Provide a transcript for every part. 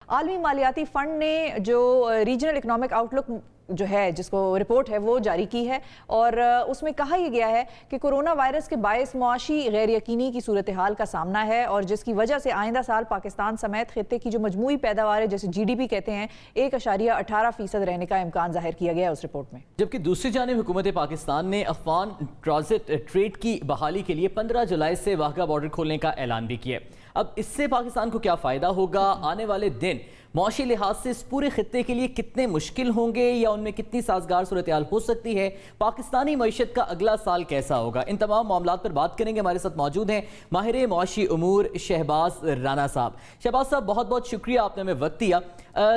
عالمی مالیاتی فنڈ نے جو ریجنل اکنامک آؤٹ لک جو ہے جس کو رپورٹ ہے وہ جاری کی ہے، اور اس میں کہا یہ گیا ہے کہ کورونا وائرس کے باعث معاشی غیر یقینی کی صورتحال کا سامنا ہے، اور جس کی وجہ سے آئندہ سال پاکستان سمیت خطے کی جو مجموعی پیداوار ہے جیسے جی ڈی پی کہتے ہیں 1.18% رہنے کا امکان ظاہر کیا گیا ہے اس رپورٹ میں۔ جبکہ دوسری جانب حکومت پاکستان نے افغان ٹرانزٹ ٹریڈ کی بحالی کے لیے 15 جولائی سے واہگہ بارڈر کھولنے کا اعلان بھی کیا ہے۔ اب اس سے پاکستان کو کیا فائدہ ہوگا؟ آنے والے دن معاشی لحاظ سے اس پورے خطے کے لیے کتنے مشکل ہوں گے یا ان میں کتنی سازگار صورتحال ہو سکتی ہے؟ پاکستانی معیشت کا اگلا سال کیسا ہوگا؟ ان تمام معاملات پر بات کریں گے۔ ہمارے ساتھ موجود ہیں ماہر معاشی امور شہباز رانا صاحب۔ شہباز صاحب بہت بہت شکریہ، آپ نے ہمیں وقت دیا۔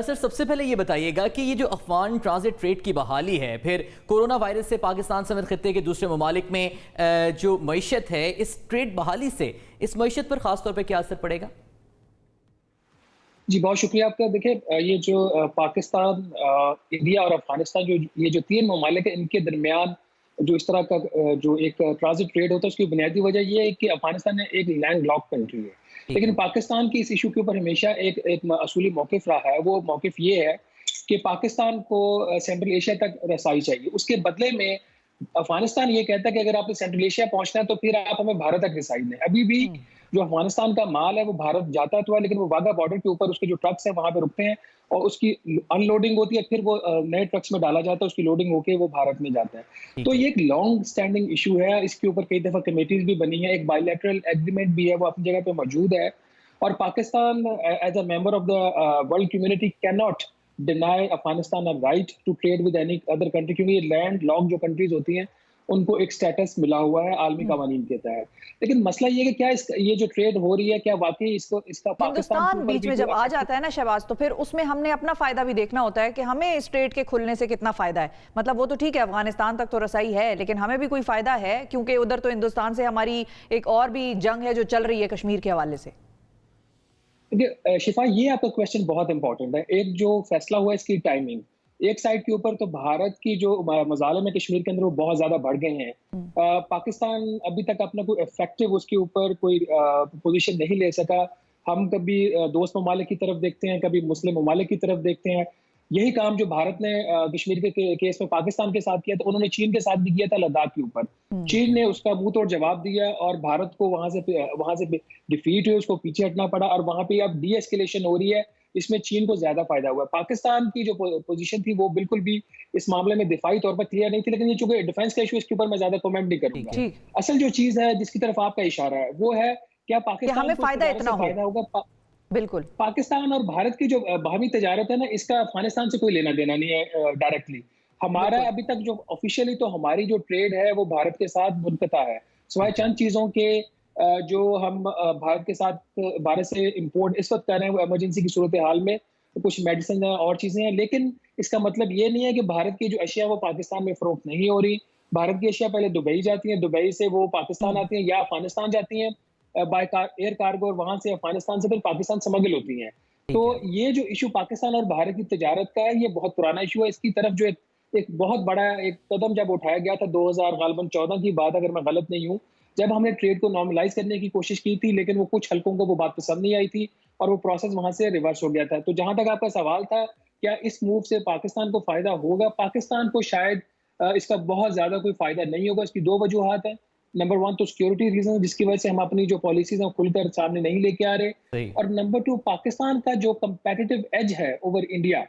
سر سب سے پہلے یہ بتائیے گا کہ یہ جو افغان ٹرانزٹ ٹریڈ کی بحالی ہے، پھر کورونا وائرس سے پاکستان سمیت خطے کے دوسرے ممالک میں جو معیشت ہے، اس ٹریڈ بحالی سے اس معیشت پر خاص طور پہ کیا اثر پڑے گا؟ جی بہت شکریہ آپ کا۔ دیکھیں یہ جو پاکستان، انڈیا اور افغانستان یہ جو تین ممالک ہیں، ان کے درمیان جو اس طرح کا جو ایک ٹرانزٹ ٹریڈ ہوتا ہے، اس کی بنیادی وجہ یہ ہے کہ افغانستان ایک لینڈ لاک کنٹری ہے، لیکن پاکستان کی اس ایشو کے اوپر ہمیشہ ایک اصولی موقف رہا ہے۔ وہ موقف یہ ہے کہ پاکستان کو سینٹرل ایشیا تک رسائی چاہیے، اس کے بدلے میں افغانستان یہ کہتا ہے کہ اگر آپ نے سینٹرل ایشیا پہنچنا ہے تو پھر آپ ہمیں بھارت تک رسائی دیں۔ ابھی بھی جو افغانستان کا مال ہے وہ بھارت جاتا تو ہے، لیکن وہ واگا بارڈر کے اوپر اس کے جو ٹرکس ہیں وہاں پہ رکتے ہیں اور اس کی ان لوڈنگ ہوتی ہے، پھر وہ نئے ٹرکس میں ڈالا جاتا ہے، اس کی لوڈنگ ہو کے وہ بھارت میں جاتا ہے۔ تو یہ ایک لانگ سٹینڈنگ ایشو ہے، اس کے اوپر کئی دفعہ کمیٹیز بھی بنی ہیں، ایک بائی لیٹرل ایگریمنٹ بھی ہے، وہ اپنی جگہ پہ موجود ہے، اور Pakistan as a member of the world community can not deny Afghanistan a right to trade with any other country, کیونکہ یہ لینڈ لاک جو کنٹریز ہوتی ہیں ان کو ایک سٹیٹس ملا ہوا ہے عالمی قوانین کے تحت۔ لیکن مسئلہ یہ ہے کہ کیا یہ جو ٹریڈ ہو رہی ہے کیا واقعی اس کا ہندوستان بیچ میں جب آ جاتا ہے نا شہباز، تو پھر اس میں ہم نے اپنا فائدہ بھی دیکھنا ہوتا ہے کہ ہمیں اس ٹریڈ کے کھلنے سے کتنا فائدہ ہے۔ مطلب وہ تو ٹھیک ہے افغانستان تک تو رسائی ہے، لیکن ہمیں بھی کوئی فائدہ ہے کیونکہ ادھر تو ہندوستان سے ہماری ایک اور بھی جنگ ہے جو چل رہی ہے کشمیر کے حوالے سے۔ شفا یہ آپ کا کویسچن بہت امپورٹنٹ ہے۔ ایک جو فیصلہ ہوا ہے اس کی ٹائمنگ، ایک سائڈ کے اوپر تو بھارت کی جو مظالم ہے کشمیر کے اندر وہ بہت زیادہ بڑھ گئے ہیں۔ پاکستان ابھی تک اپنا کوئی افیکٹو اس کے اوپر کوئی پوزیشن نہیں لے سکا۔ ہم کبھی دوست ممالک کی طرف دیکھتے ہیں، کبھی مسلم ممالک کی طرف دیکھتے ہیں۔ یہی کام جو بھارت نے کشمیر کے کیس میں پاکستان کے ساتھ کیا تھا، انہوں نے چین کے ساتھ بھی کیا تھا لداخ کے اوپر۔ چین نے اس کا منہ توڑ جواب دیا اور بھارت کو وہاں سے ڈیفیٹ ہوئی، اس کو پیچھے ہٹنا پڑا، اور وہاں پہ اب ڈی ایسکیلیشن ہو رہی ہے، اس میں چین کو زیادہ فائدہ ہوا ہے۔ پاکستان کی جو پوزیشن تھی وہ بالکل بھی اس معاملے میں دفاعی طور پر کلیئر نہیں تھی، لیکن یہ چونکہ ڈیفینس کا ایشو اس کے اوپر میں زیادہ کمنٹ نہیں کروں گا۔ اصل جو چیز ہے جس کی طرف آپ کا اشارہ ہے وہ ہے کیا پاکستان کو فائدہ ہوگا؟ بالکل پاکستان اور بھارت کی جو باہمی تجارت ہے نا، اس کا افغانستان سے کوئی لینا دینا نہیں ہے ڈائریکٹلی۔ ہمارا ابھی تک جو آفیشیلی تو ہماری جو ٹریڈ ہے وہ بھارت کے ساتھ منقطع ہے، سوائے چند چیزوں کے جو ہم بھارت کے ساتھ بھارت سے امپورٹ اس وقت کر رہے ہیں، وہ ایمرجنسی کی صورتحال میں کچھ میڈیسن ہیں اور چیزیں ہیں، لیکن اس کا مطلب یہ نہیں ہے کہ بھارت کی جو اشیاء وہ پاکستان میں فروخت نہیں ہو رہی۔ بھارت کی اشیاء پہلے دبئی جاتی ہیں، دبئی سے وہ پاکستان آتی ہیں یا افغانستان جاتی ہیں بائی ایئر کارگو، اور وہاں سے افغانستان سے پھر پاکستان سمگل ہوتی ہیں۔ تو یہ جو ایشو پاکستان اور بھارت کی تجارت کا ہے یہ بہت پرانا ایشو ہے۔ اس کی طرف جو ایک بہت بڑا ایک قدم جب اٹھایا گیا تھا 2014 کی بات، اگر میں غلط نہیں ہوں، جب ہم نے ٹریڈ کو نارملائز کرنے کی کوشش کی تھی، لیکن وہ کچھ حلقوں کو وہ بات پسند نہیں آئی تھی اور وہ پروسیس وہاں سے ریورس ہو گیا تھا۔ تو جہاں تک آپ کا سوال تھا کیا اس موو سے پاکستان کو فائدہ ہوگا، پاکستان کو شاید اس کا بہت زیادہ کوئی فائدہ نہیں ہوگا۔ اس کی دو وجوہات ہیں۔ نمبر 1 تو سیکیورٹی ریزن، جس کی وجہ سے ہم اپنی جو پالیسیز ہیں کھل کر سامنے نہیں لے کے آ رہے، اور نمبر 2 پاکستان کا جو کمپیٹیٹو ایج ہے اوور انڈیا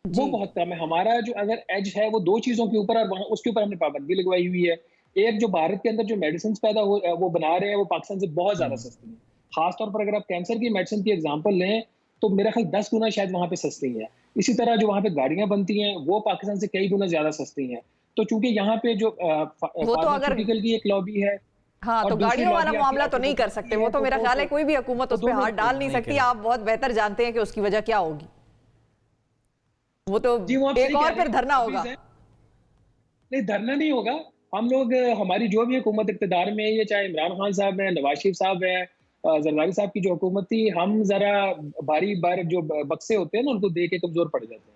وہ بہت کم ہے۔ ہمارا جو اگر ایج ہے وہ دو چیزوں کے اوپر، اور اس کے اوپر ہم نے پابندی لگوائی ہوئی ہے۔ ایک جو بھارت کے اندر جو میڈیسنز پیدا وہ بنا رہے ہیں وہ پاکستان سے بہت زیادہ سستی ہیں، خاص طور پر اگر آپ کینسر کی میڈیسن کی ایگزامپل لیں تو میرا خیال 10 گنا شاید وہاں پہ سستی ہے۔ اسی طرح جو وہاں پہ گاڑیاں بنتی ہیں وہ پاکستان سے کئی گنا زیادہ سستی ہیں۔ تو چونکہ یہاں پہ جو فارماسیوٹیکل کی ایک لابی ہے، ہاں تو گاڑیوں والا معاملہ تو نہیں کر سکتے، وہ تو میرا خیال ہے کوئی بھی حکومت اس پہ ہاتھ ڈال نہیں سکتی۔ آپ بہت بہتر جانتے ہیں کہ اس کی وجہ کیا ہوگی، وہ تو ایک اور پھر دھرنا ہوگا۔ نہیں دھرنا نہیں ہوگا، ہم لوگ ہماری جو بھی حکومت اقتدار میں ہے، چاہے عمران خان صاحب ہیں، نواز شریف صاحب ہیں، زرداری صاحب کی جو حکومت تھی، ہم ذرا بھاری بار جو بکسے ہوتے ہیں نا ان کو دے کے کمزور پڑ جاتے ہیں۔